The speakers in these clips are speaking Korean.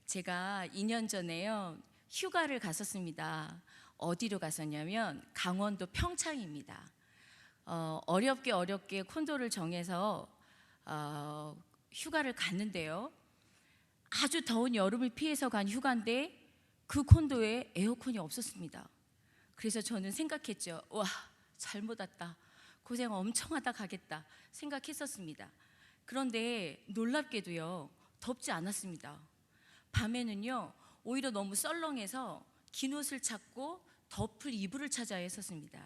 제가 2년 전에요, 휴가를 갔었습니다. 어디로 갔었냐면 강원도 평창입니다. 어렵게 콘도를 정해서 휴가를 갔는데요. 아주 더운 여름을 피해서 간 휴가인데 그 콘도에 에어컨이 없었습니다. 그래서 저는 생각했죠. 와, 잘못 왔다. 고생 엄청 하다 가겠다 생각했었습니다. 그런데 놀랍게도요, 덥지 않았습니다. 밤에는요, 오히려 너무 썰렁해서 긴 옷을 찾고 덮을 이불을 찾아야 했었습니다.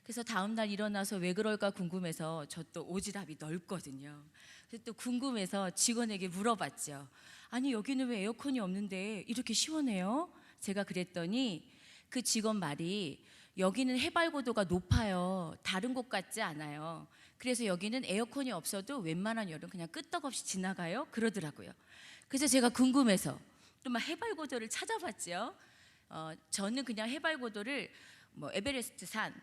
그래서 다음날 일어나서 왜 그럴까 궁금해서, 저 또 오지랖이 넓거든요. 그래서 또 궁금해서 직원에게 물어봤죠. 아니, 여기는 왜 에어컨이 없는데 이렇게 시원해요? 제가 그랬더니 그 직원 말이, 여기는 해발 고도가 높아요. 다른 곳 같지 않아요. 그래서 여기는 에어컨이 없어도 웬만한 여름 그냥 끄떡없이 지나가요, 그러더라고요. 그래서 제가 궁금해서 또 막 해발 고도를 찾아봤죠. 저는 그냥 해발 고도를 뭐 에베레스트 산,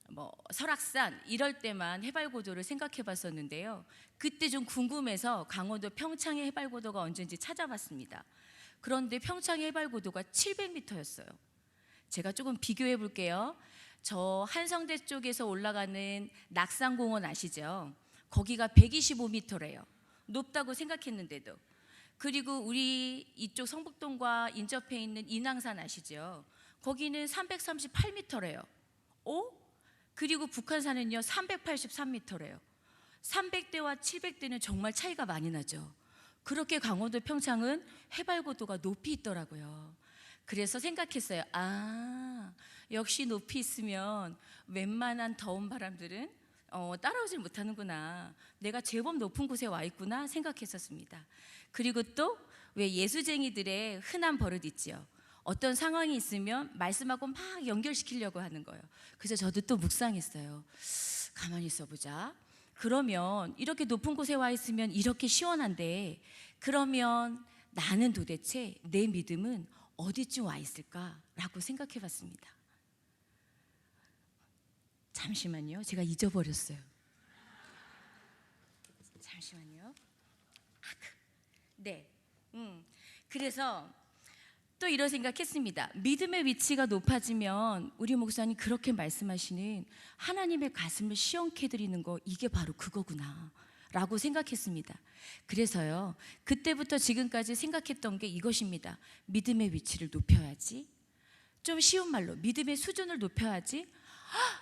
뭐 설악산 이럴 때만 해발 고도를 생각해 봤었는데요. 그때 좀 궁금해서 강원도 평창의 해발 고도가 언제인지 찾아봤습니다. 그런데 평창의 해발 고도가 700m였어요. 제가 조금 비교해 볼게요. 저 한성대 쪽에서 올라가는 낙산공원 아시죠? 거기가 125m래요. 높다고 생각했는데도. 그리고 우리 이쪽 성북동과 인접해 있는 인왕산 아시죠? 거기는 338m래요. 그리고 북한산은요 383m래요. 300대와 700대는 정말 차이가 많이 나죠. 그렇게 강원도 평창은 해발 고도가 높이 있더라고요. 그래서 생각했어요. 역시 높이 있으면 웬만한 더운 바람들은 따라오질 못하는구나. 내가 제법 높은 곳에 와 있구나 생각했었습니다. 그리고 또 왜 예수쟁이들의 흔한 버릇 있지요. 어떤 상황이 있으면 말씀하고 막 연결시키려고 하는 거예요. 그래서 저도 또 묵상했어요. 가만히 있어보자. 그러면 이렇게 높은 곳에 와 있으면 이렇게 시원한데, 그러면 나는 도대체 내 믿음은 어디쯤 와 있을까라고 생각해 봤습니다. 잠시만요. 제가 잊어버렸어요. 잠시만요. 네. 그래서 또 이런 생각했습니다. 믿음의 위치가 높아지면 우리 목사님 그렇게 말씀하시는 하나님의 가슴을 시원케 해드리는 거, 이게 바로 그거구나 라고 생각했습니다. 그래서요, 그때부터 지금까지 생각했던 게 이것입니다. 믿음의 위치를 높여야지. 좀 쉬운 말로 믿음의 수준을 높여야지.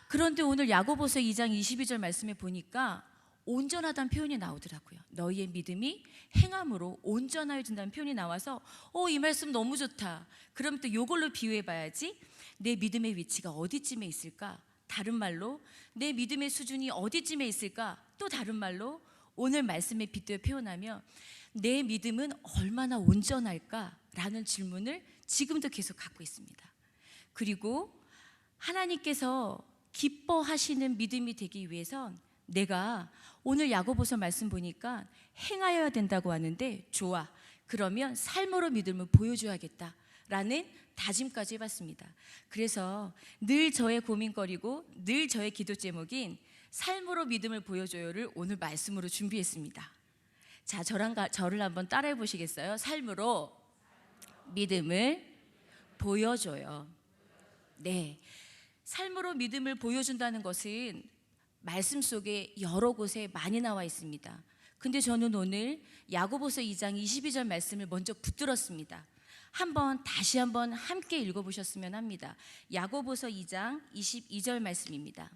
그런데 오늘 야고보서 2장 22절 말씀에 보니까 온전하다는 표현이 나오더라고요. 너희의 믿음이 행함으로 온전하여진다는 표현이 나와서 이 말씀 너무 좋다. 그럼 또 이걸로 비유해 봐야지. 내 믿음의 위치가 어디쯤에 있을까? 다른 말로 내 믿음의 수준이 어디쯤에 있을까? 또 다른 말로 오늘 말씀에 빗대어 표현하면 내 믿음은 얼마나 온전할까? 라는 질문을 지금도 계속 갖고 있습니다. 그리고 하나님께서 기뻐하시는 믿음이 되기 위해선 내가 오늘 야고보서 말씀 보니까 행하여야 된다고 하는데, 좋아, 그러면 삶으로 믿음을 보여줘야겠다 라는 다짐까지 해봤습니다. 그래서 늘 저의 고민거리고 늘 저의 기도 제목인 삶으로 믿음을 보여줘요를 오늘 말씀으로 준비했습니다. 자, 저를 한번 따라해 보시겠어요? 삶으로 믿음을 보여줘요. 네, 삶으로 믿음을 보여준다는 것은 말씀 속에 여러 곳에 많이 나와 있습니다. 근데 저는 오늘 야고보서 2장 22절 말씀을 먼저 붙들었습니다. 다시 한번 함께 읽어보셨으면 합니다. 야고보서 2장 22절 말씀입니다.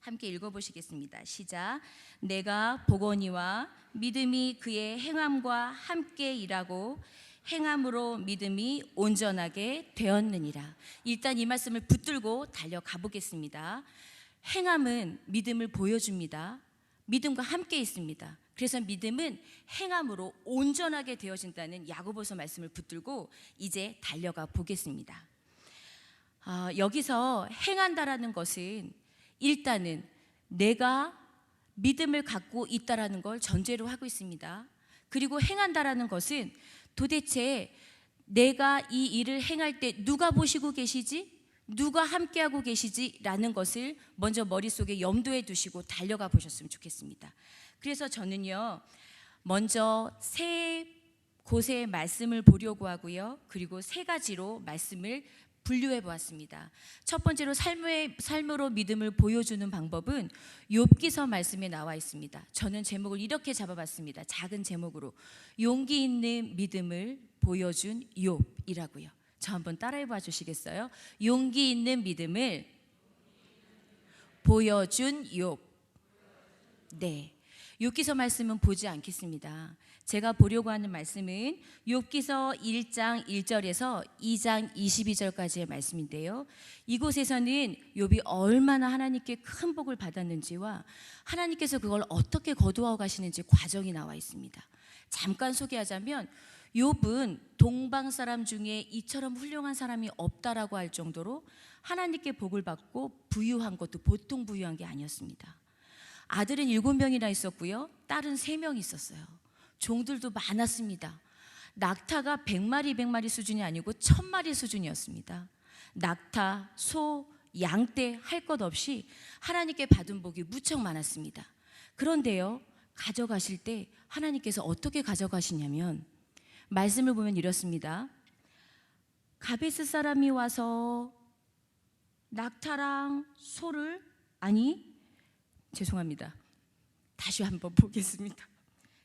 함께 읽어보시겠습니다. 시작. 내가 보거니와 믿음이 그의 행함과 함께 일하고 행함으로 믿음이 온전하게 되었느니라. 일단 이 말씀을 붙들고 달려가 보겠습니다. 행함은 믿음을 보여줍니다. 믿음과 함께 있습니다. 그래서 믿음은 행함으로 온전하게 되어진다는 야고보서 말씀을 붙들고 이제 달려가 보겠습니다. 여기서 행한다라는 것은 일단은 내가 믿음을 갖고 있다라는 걸 전제로 하고 있습니다. 그리고 행한다라는 것은 도대체 내가 이 일을 행할 때 누가 보시고 계시지? 누가 함께하고 계시지? 라는 것을 먼저 머릿속에 염두에 두시고 달려가 보셨으면 좋겠습니다. 그래서 저는요, 먼저 세 고세의 말씀을 보려고 하고요. 그리고 세 가지로 말씀을 분류해 보았습니다. 첫 번째로 삶으로 믿음을 보여주는 방법은 욥기서 말씀에 나와 있습니다. 저는 제목을 이렇게 잡아봤습니다. 작은 제목으로 용기 있는 믿음을 보여준 욥이라고요. 저 한번 따라해 봐 주시겠어요? 용기 있는 믿음을 보여준 욥. 네. 욥기서 말씀은 보지 않겠습니다. 제가 보려고 하는 말씀은 욥기서 1장 1절에서 2장 22절까지의 말씀인데요. 이곳에서는 욥이 얼마나 하나님께 큰 복을 받았는지와 하나님께서 그걸 어떻게 거두어 가시는지 과정이 나와 있습니다. 잠깐 소개하자면 욥은 동방 사람 중에 이처럼 훌륭한 사람이 없다라고 할 정도로 하나님께 복을 받고 부유한 것도 보통 부유한 게 아니었습니다. 아들은 7명이나 있었고요. 딸은 3명 있었어요. 종들도 많았습니다. 낙타가 100마리, 200마리 수준이 아니고 1000마리 수준이었습니다. 낙타, 소, 양떼 할 것 없이 하나님께 받은 복이 무척 많았습니다. 그런데요, 가져가실 때 하나님께서 어떻게 가져가시냐면 말씀을 보면 이렇습니다. 가베스 사람이 와서 낙타랑 소를 죄송합니다. 다시 한번 보겠습니다.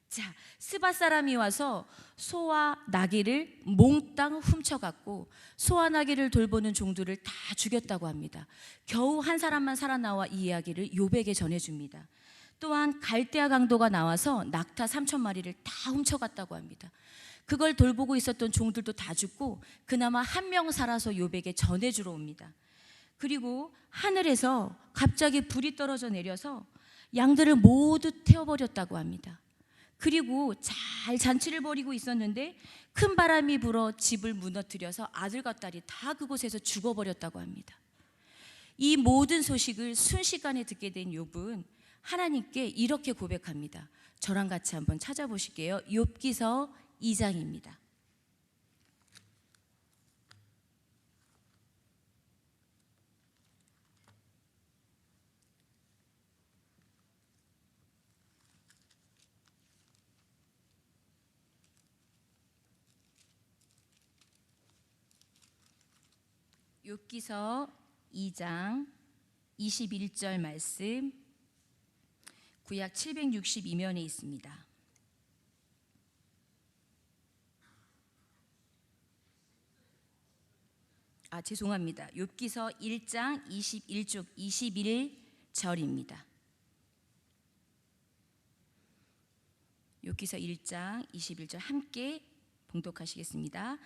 자, 스바 사람이 와서 소와 나귀를 몽땅 훔쳐갔고 소와 나귀를 돌보는 종들을 다 죽였다고 합니다. 겨우 한 사람만 살아나와 이 이야기를 욥에게 전해줍니다. 또한 갈대아 강도가 나와서 낙타 3,000마리를 다 훔쳐갔다고 합니다. 그걸 돌보고 있었던 종들도 다 죽고 그나마 한 명 살아서 욥에게 전해주러 옵니다. 그리고 하늘에서 갑자기 불이 떨어져 내려서 양들을 모두 태워버렸다고 합니다. 그리고 잘 잔치를 벌이고 있었는데 큰 바람이 불어 집을 무너뜨려서 아들과 딸이 다 그곳에서 죽어버렸다고 합니다. 이 모든 소식을 순식간에 듣게 된 욥은 하나님께 이렇게 고백합니다. 저랑 같이 한번 찾아보실게요. 욥기서 2장입니다. 욥기서 2장 21절 말씀, 구약 762면에 있습니다. 죄송합니다. 욥기서 1장 21절입니다. 욥기서 1장 21절 함께 봉독하시겠습니다.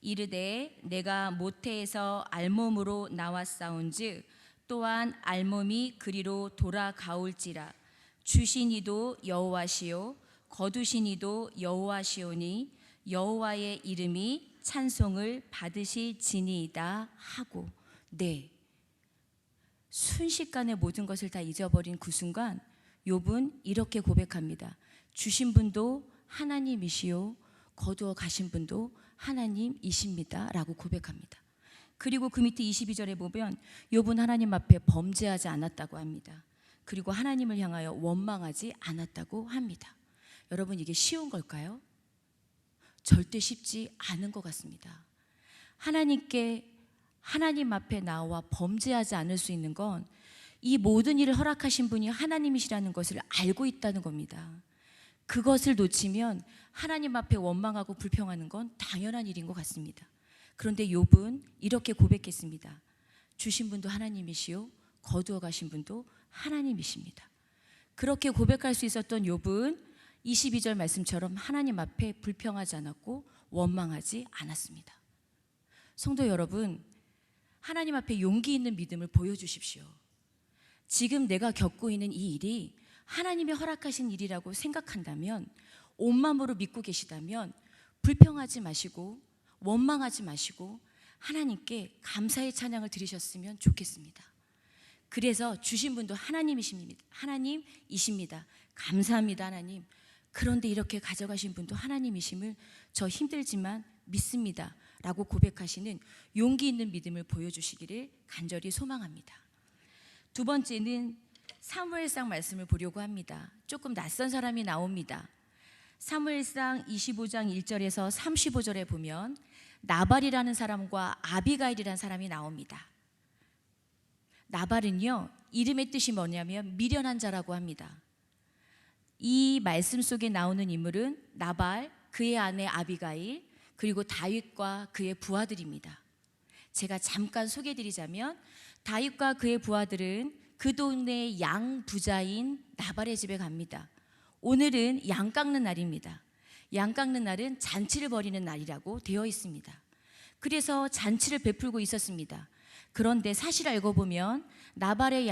이르되 내가 모태에서 알몸으로 나왔사온즉 또한 알몸이 그리로 돌아가올지라. 주신 이도 여호와시요 거두신 이도 여호와시오니 여호와의 이름이 찬송을 받으실지니이다 하고. 네, 순식간에 모든 것을 다 잊어버린 그 순간 욥은 이렇게 고백합니다. 주신 분도 하나님이시요 거두어 가신 분도 하나님이십니다 라고 고백합니다. 그리고 그 밑에 22절에 보면 욥은 하나님 앞에 범죄하지 않았다고 합니다. 그리고 하나님을 향하여 원망하지 않았다고 합니다. 여러분, 이게 쉬운 걸까요? 절대 쉽지 않은 것 같습니다. 하나님 앞에 나와 범죄하지 않을 수 있는 건 이 모든 일을 허락하신 분이 하나님이시라는 것을 알고 있다는 겁니다. 그것을 놓치면 하나님 앞에 원망하고 불평하는 건 당연한 일인 것 같습니다. 그런데 욥은 이렇게 고백했습니다. 주신 분도 하나님이시요 거두어 가신 분도 하나님이십니다. 그렇게 고백할 수 있었던 욥은 22절 말씀처럼 하나님 앞에 불평하지 않았고 원망하지 않았습니다. 성도 여러분, 하나님 앞에 용기 있는 믿음을 보여주십시오. 지금 내가 겪고 있는 이 일이 하나님이 허락하신 일이라고 생각한다면, 온 마음으로 믿고 계시다면 불평하지 마시고 원망하지 마시고 하나님께 감사의 찬양을 드리셨으면 좋겠습니다. 그래서 주신 분도 하나님이십니다. 감사합니다, 하나님. 그런데 이렇게 가져가신 분도 하나님이심을 저 힘들지만 믿습니다 라고 고백하시는 용기 있는 믿음을 보여주시기를 간절히 소망합니다. 두 번째는 사무엘상 말씀을 보려고 합니다. 조금 낯선 사람이 나옵니다. 사무엘상 25장 1절에서 35절에 보면 나발이라는 사람과 아비가일이라는 사람이 나옵니다. 나발은요, 이름의 뜻이 뭐냐면 미련한 자라고 합니다. 이 말씀 속에 나오는 인물은 나발, 그의 아내 아비가일, 그리고 다윗과 그의 부하들입니다. 제가 잠깐 소개해드리자면 다윗과 그의 부하들은 그 동네의 양 부자인 나발의 집에 갑니다. 오늘은 양 깎는 날입니다. 양 깎는 날은 잔치를 벌이는 날이라고 되어 있습니다. 그래서 잔치를 베풀고 있었습니다. 그런데 사실 알고 보면 나발의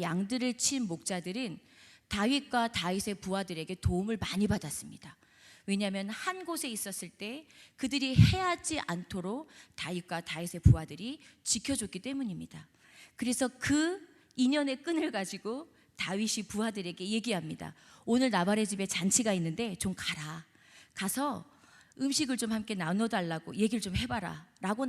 양들을 친 목자들은 다윗과 다윗의 부하들에게 도움을 많이 받았습니다. 왜냐하면 한 곳에 있었을 때 그들이 해하지 않도록 다윗과 다윗의 부하들이 지켜줬기 때문입니다. 그래서 그 인연의 끈을 가지고 다윗이 부하들에게 얘기합니다. 오늘 나발의 집에 잔치가 있는데 좀 가라. 가서 음식을 좀 함께 나눠달라고 얘기를 좀 해봐라 라고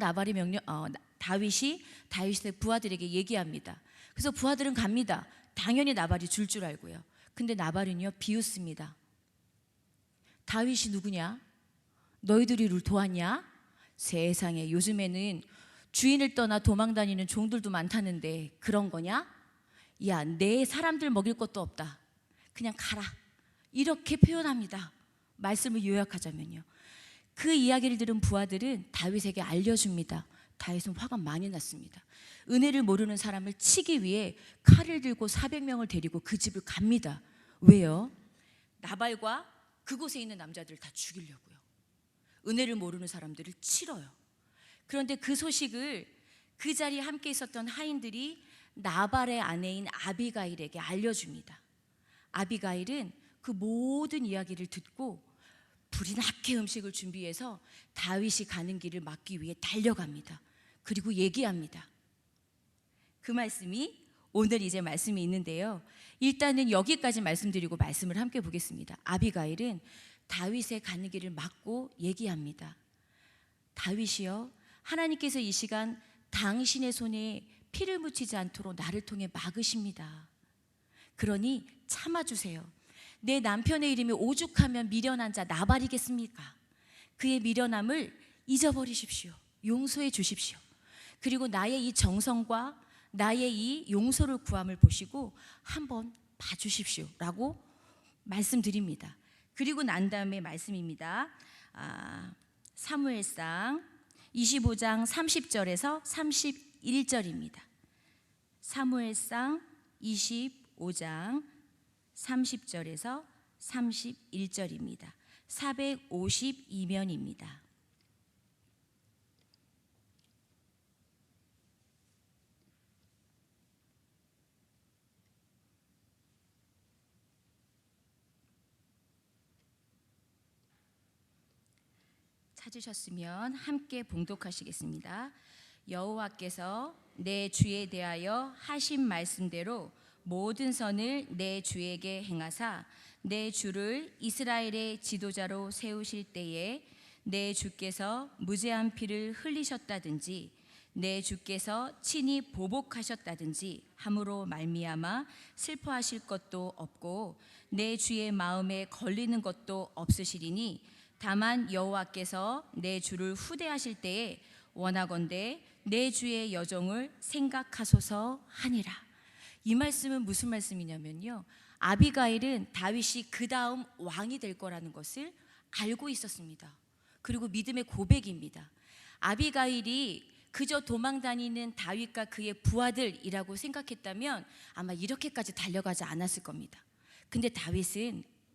다윗이 다윗의 부하들에게 얘기합니다. 그래서 부하들은 갑니다. 당연히 나발이 줄 알고요. 근데 나발은요, 비웃습니다. 다윗이 누구냐? 너희들이 를 도왔냐? 세상에, 요즘에는 주인을 떠나 도망다니는 종들도 많다는데 그런 거냐? 야, 내 사람들 먹일 것도 없다. 그냥 가라. 이렇게 표현합니다. 말씀을 요약하자면요. 그 이야기를 들은 부하들은 다윗에게 알려줍니다. 다윗은 화가 많이 났습니다. 은혜를 모르는 사람을 치기 위해 칼을 들고 400명을 데리고 그 집을 갑니다. 왜요? 나발과 그곳에 있는 남자들을 다 죽이려고요. 은혜를 모르는 사람들을 치러요. 그런데 그 소식을 그 자리에 함께 있었던 하인들이 나발의 아내인 아비가일에게 알려줍니다. 아비가일은 그 모든 이야기를 듣고 불이 나게 음식을 준비해서 다윗이 가는 길을 막기 위해 달려갑니다. 그리고 얘기합니다. 그 말씀이 오늘 이제 말씀이 있는데요. 일단은 여기까지 말씀드리고 말씀을 함께 보겠습니다. 아비가일은 다윗의 가는 길을 막고 얘기합니다. 다윗이여, 하나님께서 이 시간 당신의 손에 피를 묻히지 않도록 나를 통해 막으십니다. 그러니 참아주세요. 내 남편의 이름이 오죽하면 미련한 자 나발이겠습니까? 그의 미련함을 잊어버리십시오. 용서해 주십시오. 그리고 나의 이 정성과 나의 이 용서를 구함을 보시고 한번 봐주십시오 라고 말씀드립니다. 그리고 난 다음에 말씀입니다. 사무엘상 25장 30절에서 31절입니다. 사무엘상 25장 30절에서 31절입니다. 452면입니다. 찾으셨으면 함께 봉독하시겠습니다. 여호와께서 내 주에 대하여 하신 말씀대로 모든 선을 내 주에게 행하사 내 주를 이스라엘의 지도자로 세우실 때에 내 주께서 무죄한 피를 흘리셨다든지 내 주께서 친히 보복하셨다든지 함으로 말미암아 슬퍼하실 것도 없고 내 주의 마음에 걸리는 것도 없으시리니 다만 여호와께서 내 주를 후대하실 때에 원하건대 내 주의 여종을 생각하소서 하니라. 이 말씀은 무슨 말씀이냐면요, 아비가일은 다윗이 그 다음 왕이 될 거라는 것을 알고 있었습니다. 그리고 믿음의 고백입니다. 아비가일이 그저 도망다니는 다윗과 그의 부하들이라고 생각했다면 아마 이렇게까지 달려가지 않았을 겁니다.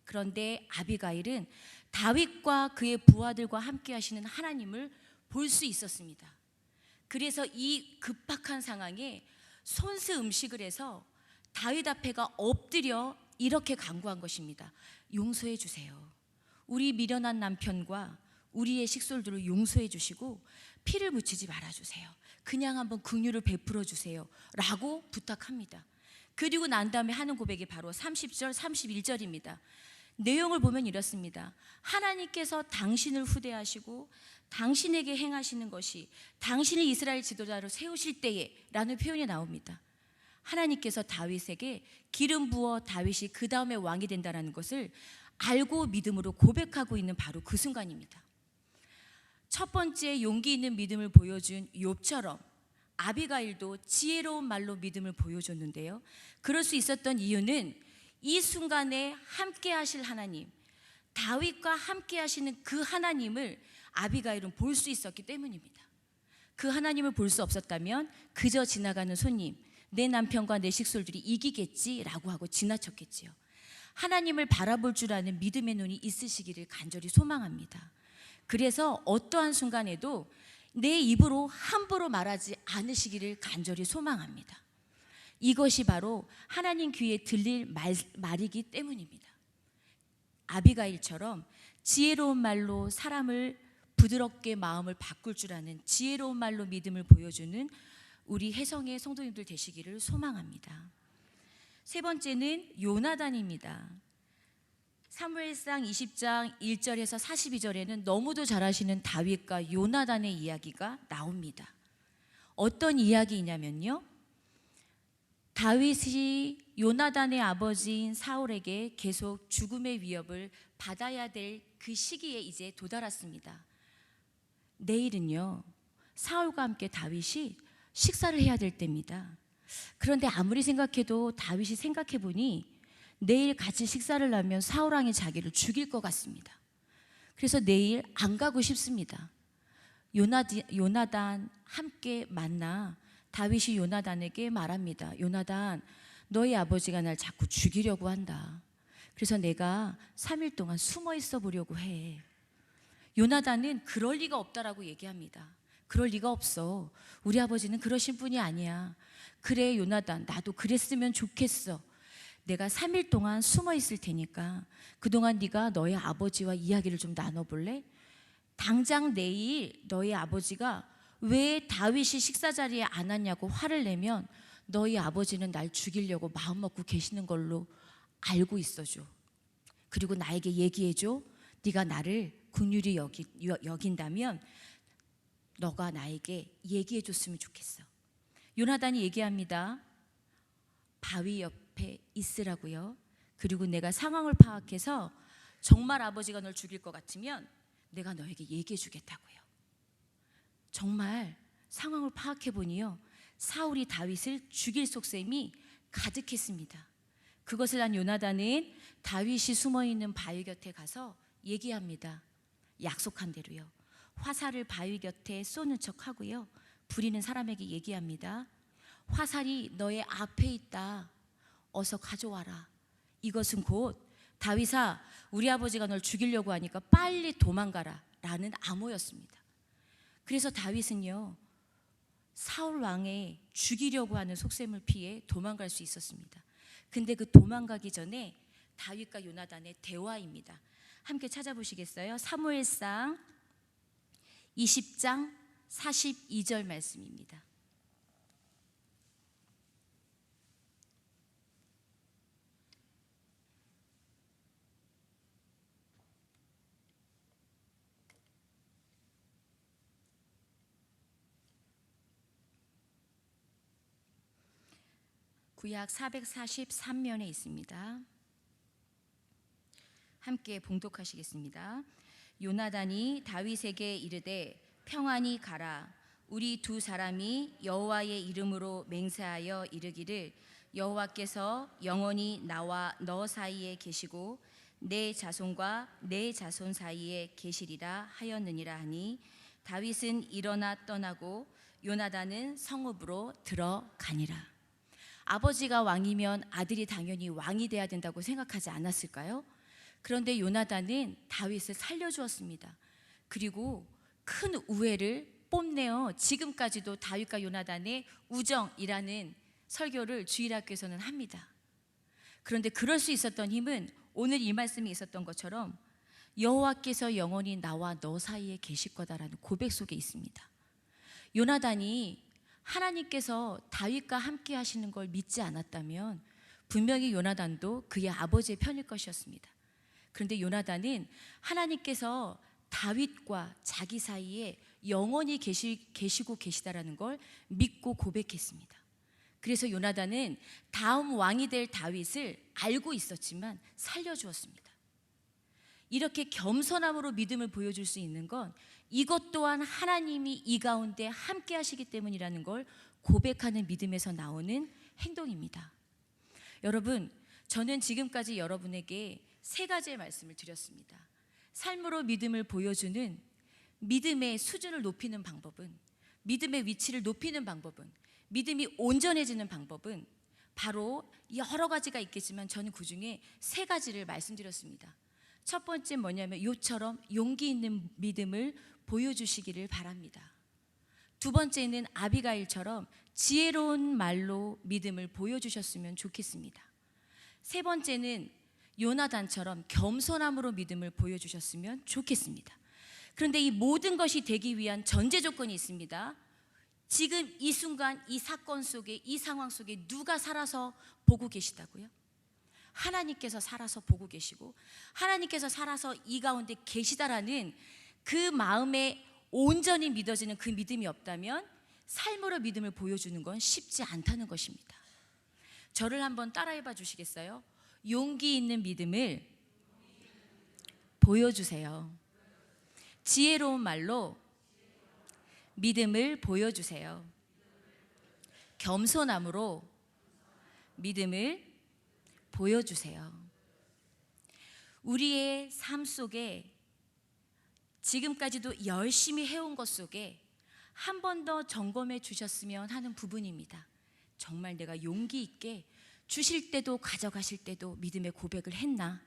그런데 아비가일은 다윗과 그의 부하들과 함께 하시는 하나님을 볼 수 있었습니다. 그래서 이 급박한 상황에 손수 음식을 해서 다윗 앞에가 엎드려 이렇게 간구한 것입니다. 용서해 주세요. 우리 미련한 남편과 우리의 식솔들을 용서해 주시고 피를 묻히지 말아주세요. 그냥 한번 긍휼을 베풀어 주세요 라고 부탁합니다. 그리고 난 다음에 하는 고백이 바로 30절 31절입니다. 내용을 보면 이렇습니다. 하나님께서 당신을 후대하시고 당신에게 행하시는 것이 당신을 이스라엘 지도자로 세우실 때에 라는 표현이 나옵니다. 하나님께서 다윗에게 기름 부어 다윗이 그 다음에 왕이 된다는 것을 알고 믿음으로 고백하고 있는 바로 그 순간입니다. 첫 번째 용기 있는 믿음을 보여준 욥처럼 아비가일도 지혜로운 말로 믿음을 보여줬는데요. 그럴 수 있었던 이유는 이 순간에 함께 하실 하나님, 다윗과 함께 하시는 그 하나님을 아비가일은 볼 수 있었기 때문입니다. 그 하나님을 볼 수 없었다면 그저 지나가는 손님, 내 남편과 내 식솔들이 이기겠지라고 하고 지나쳤겠지요. 하나님을 바라볼 줄 아는 믿음의 눈이 있으시기를 간절히 소망합니다. 그래서 어떠한 순간에도 내 입으로 함부로 말하지 않으시기를 간절히 소망합니다. 이것이 바로 하나님 귀에 들릴 말이기 때문입니다. 아비가일처럼 지혜로운 말로 사람을 부드럽게 마음을 바꿀 줄 아는 지혜로운 말로 믿음을 보여주는 우리 혜성의 성도님들 되시기를 소망합니다. 세 번째는 요나단입니다. 사무엘상 20장 1절에서 42절에는 너무도 잘 아시는 다윗과 요나단의 이야기가 나옵니다. 어떤 이야기이냐면요, 다윗이 요나단의 아버지인 사울에게 계속 죽음의 위협을 받아야 될 그 시기에 이제 도달했습니다. 내일은요, 사울과 함께 다윗이 식사를 해야 될 때입니다. 그런데 아무리 생각해도 다윗이 생각해보니 내일 같이 식사를 하면 사울왕이 자기를 죽일 것 같습니다. 그래서 내일 안 가고 싶습니다. 요나단 함께 만나 다윗이 요나단에게 말합니다. 요나단, 너희 아버지가 날 자꾸 죽이려고 한다. 그래서 내가 3일 동안 숨어 있어 보려고 해. 요나단은 그럴 리가 없다라고 얘기합니다. 그럴 리가 없어. 우리 아버지는 그러신 분이 아니야. 그래 요나단, 나도 그랬으면 좋겠어. 내가 3일 동안 숨어 있을 테니까 그동안 네가 너희 아버지와 이야기를 좀 나눠볼래? 당장 내일 너희 아버지가 왜 다윗이 식사 자리에 안 왔냐고 화를 내면 너희 아버지는 날 죽이려고 마음먹고 계시는 걸로 알고 있어줘. 그리고 나에게 얘기해줘. 네가 나를 긍휼히 여긴다면 너가 나에게 얘기해줬으면 좋겠어. 요나단이 얘기합니다. 바위 옆에 있으라고요. 그리고 내가 상황을 파악해서 정말 아버지가 널 죽일 것 같으면 내가 너에게 얘기해 주겠다고요. 정말 상황을 파악해 보니요, 사울이 다윗을 죽일 속셈이 가득했습니다. 그것을 안 요나단은 다윗이 숨어있는 바위 곁에 가서 얘기합니다. 약속한 대로요. 화살을 바위 곁에 쏘는 척하고요, 부리는 사람에게 얘기합니다. 화살이 너의 앞에 있다. 어서 가져와라. 이것은 곧 다윗아, 우리 아버지가 널 죽이려고 하니까 빨리 도망가라 라는 암호였습니다. 그래서 다윗은요, 사울 왕의 죽이려고 하는 속셈을 피해 도망갈 수 있었습니다. 근데 그 도망가기 전에 다윗과 요나단의 대화입니다. 함께 찾아보시겠어요? 사무엘상 20장 42절 말씀입니다. 구약 443면에 있습니다. 함께 봉독하시겠습니다. 요나단이 다윗에게 이르되 평안히 가라. 우리 두 사람이 여호와의 이름으로 맹세하여 이르기를 여호와께서 영원히 나와 너 사이에 계시고 내 자손과 내 자손 사이에 계시리라 하였느니라 하니 다윗은 일어나 떠나고 요나단은 성읍으로 들어가니라. 아버지가 왕이면 아들이 당연히 왕이 돼야 된다고 생각하지 않았을까요? 그런데 요나단은 다윗을 살려주었습니다. 그리고 큰 우애를 뽐내어 지금까지도 다윗과 요나단의 우정이라는 설교를 주일학교에서는 합니다. 그런데 그럴 수 있었던 힘은 오늘 이 말씀에 있었던 것처럼 여호와께서 영원히 나와 너 사이에 계실 거다라는 고백 속에 있습니다. 요나단이 하나님께서 다윗과 함께 하시는 걸 믿지 않았다면 분명히 요나단도 그의 아버지의 편일 것이었습니다. 그런데 요나단은 하나님께서 다윗과 자기 사이에 영원히 계시고 계시다라는 걸 믿고 고백했습니다. 그래서 요나단은 다음 왕이 될 다윗을 알고 있었지만 살려주었습니다. 이렇게 겸손함으로 믿음을 보여줄 수 있는 건 이것 또한 하나님이 이 가운데 함께 하시기 때문이라는 걸 고백하는 믿음에서 나오는 행동입니다. 여러분, 저는 지금까지 여러분에게 세 가지의 말씀을 드렸습니다. 삶으로 믿음을 보여주는 믿음의 수준을 높이는 방법은, 믿음의 위치를 높이는 방법은, 믿음이 온전해지는 방법은 바로 여러 가지가 있겠지만 저는 그 중에 세 가지를 말씀드렸습니다. 첫 번째 뭐냐면 요처럼 용기 있는 믿음을 보여주시기를 바랍니다. 두 번째는 아비가일처럼 지혜로운 말로 믿음을 보여주셨으면 좋겠습니다. 세 번째는 요나단처럼 겸손함으로 믿음을 보여주셨으면 좋겠습니다. 그런데 이 모든 것이 되기 위한 전제 조건이 있습니다. 지금 이 순간 이 사건 속에, 이 상황 속에 누가 살아서 보고 계시다고요? 하나님께서 살아서 보고 계시고 하나님께서 살아서 이 가운데 계시다라는 그 마음에 온전히 믿어지는 그 믿음이 없다면 삶으로 믿음을 보여주는 건 쉽지 않다는 것입니다. 저를 한번 따라해봐 주시겠어요? 용기 있는 믿음을 보여주세요. 지혜로운 말로 믿음을 보여주세요. 겸손함으로 믿음을 보여주세요. 우리의 삶 속에 지금까지도 열심히 해온 것 속에 한 번 더 점검해 주셨으면 하는 부분입니다. 정말 내가 용기 있게 주실 때도 가져가실 때도 믿음의 고백을 했나?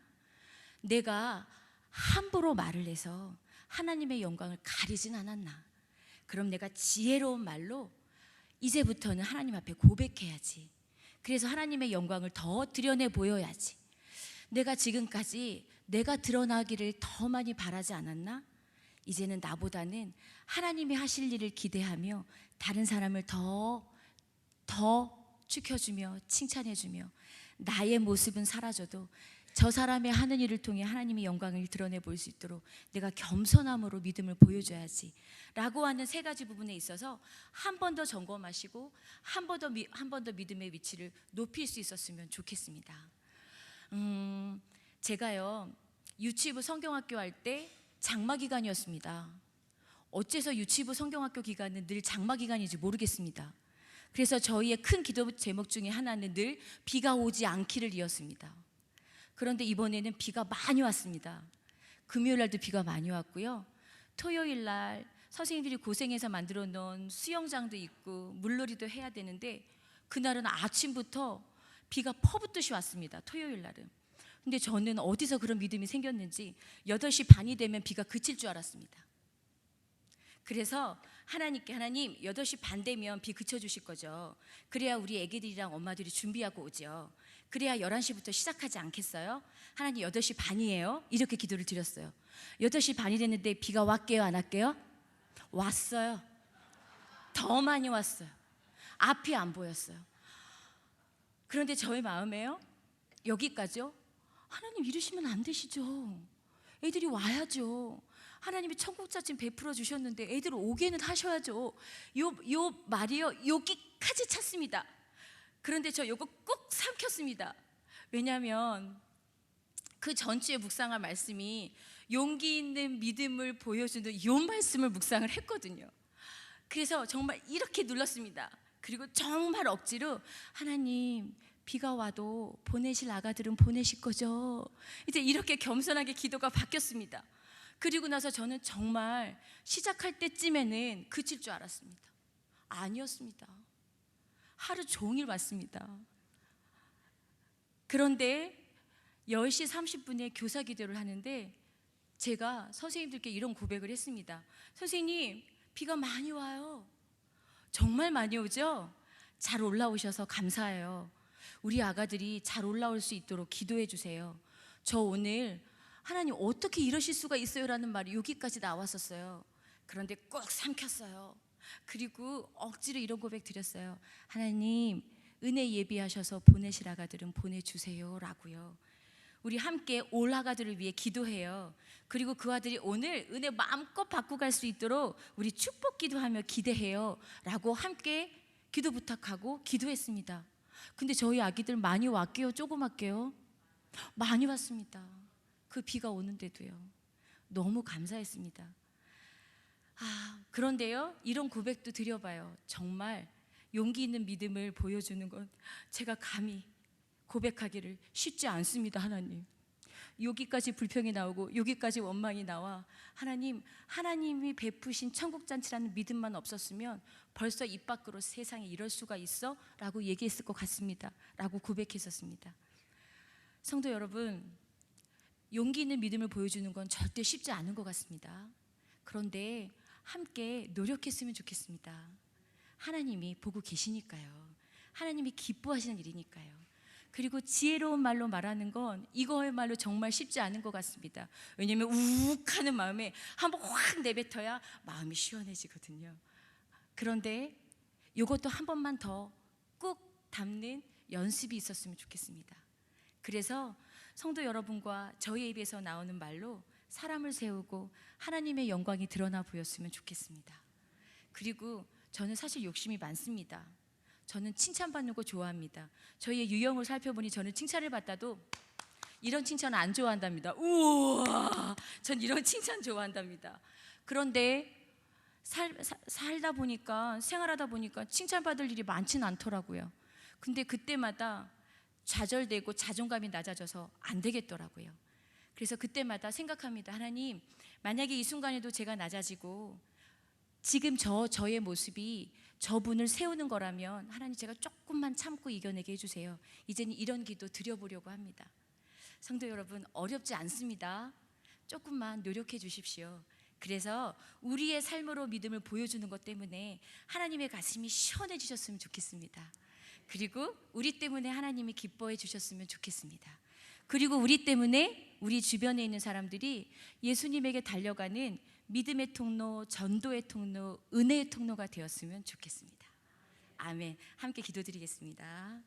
내가 함부로 말을 해서 하나님의 영광을 가리진 않았나? 그럼 내가 지혜로운 말로 이제부터는 하나님 앞에 고백해야지. 그래서 하나님의 영광을 더 드러내 보여야지. 내가 지금까지 내가 드러나기를 더 많이 바라지 않았나? 이제는 나보다는 하나님이 하실 일을 기대하며 다른 사람을 더 축혀주며 칭찬해주며 나의 모습은 사라져도 저 사람의 하는 일을 통해 하나님의 영광을 드러내 볼 수 있도록 내가 겸손함으로 믿음을 보여줘야지 라고 하는 세 가지 부분에 있어서 한 번 더 점검하시고 한 번 더 믿음의 위치를 높일 수 있었으면 좋겠습니다. 제가요 유치부 성경학교 할 때 장마 기간이었습니다. 어째서 유치부 성경학교 기간은 늘 장마 기간인지 모르겠습니다. 그래서 저희의 큰 기도 제목 중에 하나는 늘 비가 오지 않기를 이었습니다. 그런데 이번에는 비가 많이 왔습니다. 금요일 날도 비가 많이 왔고요. 토요일 날 선생님들이 고생해서 만들어 놓은 수영장도 있고 물놀이도 해야 되는데 그날은 아침부터 비가 퍼붓듯이 왔습니다. 토요일 날은. 근데 저는 어디서 그런 믿음이 생겼는지 8시 반이 되면 비가 그칠 줄 알았습니다. 그래서 하나님께 하나님 8시 반 되면 비 그쳐주실 거죠. 그래야 우리 애기들이랑 엄마들이 준비하고 오죠. 그래야 11시부터 시작하지 않겠어요? 하나님 8시 반이에요. 이렇게 기도를 드렸어요. 8시 반이 됐는데 비가 왔게요 안 왔게요? 왔어요. 더 많이 왔어요. 앞이 안 보였어요. 그런데 저의 마음에요 여기까지요? 하나님 이러시면 안 되시죠. 애들이 와야죠. 하나님이 천국자쯤 베풀어 주셨는데 애들 오게는 하셔야죠. 요 말이요 여기까지 찼습니다. 그런데 저 요거 꼭 삼켰습니다. 왜냐하면 그 전주에 묵상한 말씀이 용기 있는 믿음을 보여주는 요 말씀을 묵상을 했거든요. 그래서 정말 이렇게 눌렀습니다. 그리고 정말 억지로 하나님 비가 와도 보내실 아가들은 보내실 거죠. 이제 이렇게 겸손하게 기도가 바뀌었습니다. 그리고 나서 저는 정말 시작할 때쯤에는 그칠 줄 알았습니다. 아니었습니다. 하루 종일 왔습니다. 그런데 10시 30분에 교사 기도를 하는데 제가 선생님들께 이런 고백을 했습니다. 선생님, 비가 많이 와요. 정말 많이 오죠? 잘 올라오셔서 감사해요. 우리 아가들이 잘 올라올 수 있도록 기도해 주세요. 저 오늘 하나님 어떻게 이러실 수가 있어요? 라는 말이 여기까지 나왔었어요. 그런데 꼭 삼켰어요. 그리고 억지로 이런 고백 드렸어요. 하나님 은혜 예비하셔서 보내실 아가들은 보내주세요 라고요. 우리 함께 올 아가들을 위해 기도해요. 그리고 그 아들이 오늘 은혜 마음껏 받고 갈 수 있도록 우리 축복 기도하며 기대해요 라고 함께 기도 부탁하고 기도했습니다. 근데 저희 아기들 많이 왔게요? 조그맣게요? 많이 왔습니다. 그 비가 오는데도요. 너무 감사했습니다. 그런데요, 이런 고백도 드려봐요. 정말 용기 있는 믿음을 보여주는 건 제가 감히 고백하기를 쉽지 않습니다. 하나님, 여기까지 불평이 나오고 여기까지 원망이 나와, 하나님이 베푸신 천국잔치라는 믿음만 없었으면 벌써 입 밖으로 세상에 이럴 수가 있어? 라고 얘기했을 것 같습니다. 라고 고백했었습니다. 성도 여러분, 용기 있는 믿음을 보여주는 건 절대 쉽지 않은 것 같습니다. 그런데 함께 노력했으면 좋겠습니다. 하나님이 보고 계시니까요. 하나님이 기뻐하시는 일이니까요. 그리고 지혜로운 말로 말하는 건 이거야말로 정말 쉽지 않은 것 같습니다. 왜냐하면 우욱하는 마음에 한번 확 내뱉어야 마음이 시원해지거든요. 그런데 이것도 한 번만 더 꾹 담는 연습이 있었으면 좋겠습니다. 그래서 성도 여러분과 저희 입에서 나오는 말로 사람을 세우고 하나님의 영광이 드러나 보였으면 좋겠습니다. 그리고 저는 사실 욕심이 많습니다. 저는 칭찬받는 거 좋아합니다. 저희의 유형을 살펴보니 저는 칭찬을 받아도 이런 칭찬 안 좋아한답니다. 우와, 전 이런 칭찬 좋아한답니다. 그런데 살다 보니까, 생활하다 보니까 칭찬받을 일이 많지는 않더라고요. 근데 그때마다 좌절되고 자존감이 낮아져서 안 되겠더라고요. 그래서 그때마다 생각합니다. 하나님, 만약에 이 순간에도 제가 낮아지고 지금 저의 모습이 저분을 세우는 거라면 하나님, 제가 조금만 참고 이겨내게 해주세요. 이제는 이런 기도 드려보려고 합니다. 성도 여러분, 어렵지 않습니다. 조금만 노력해 주십시오. 그래서 우리의 삶으로 믿음을 보여주는 것 때문에 하나님의 가슴이 시원해지셨으면 좋겠습니다. 그리고 우리 때문에 하나님이 기뻐해 주셨으면 좋겠습니다. 그리고 우리 때문에 우리 주변에 있는 사람들이 예수님에게 달려가는 믿음의 통로, 전도의 통로, 은혜의 통로가 되었으면 좋겠습니다. 아멘. 함께 기도드리겠습니다.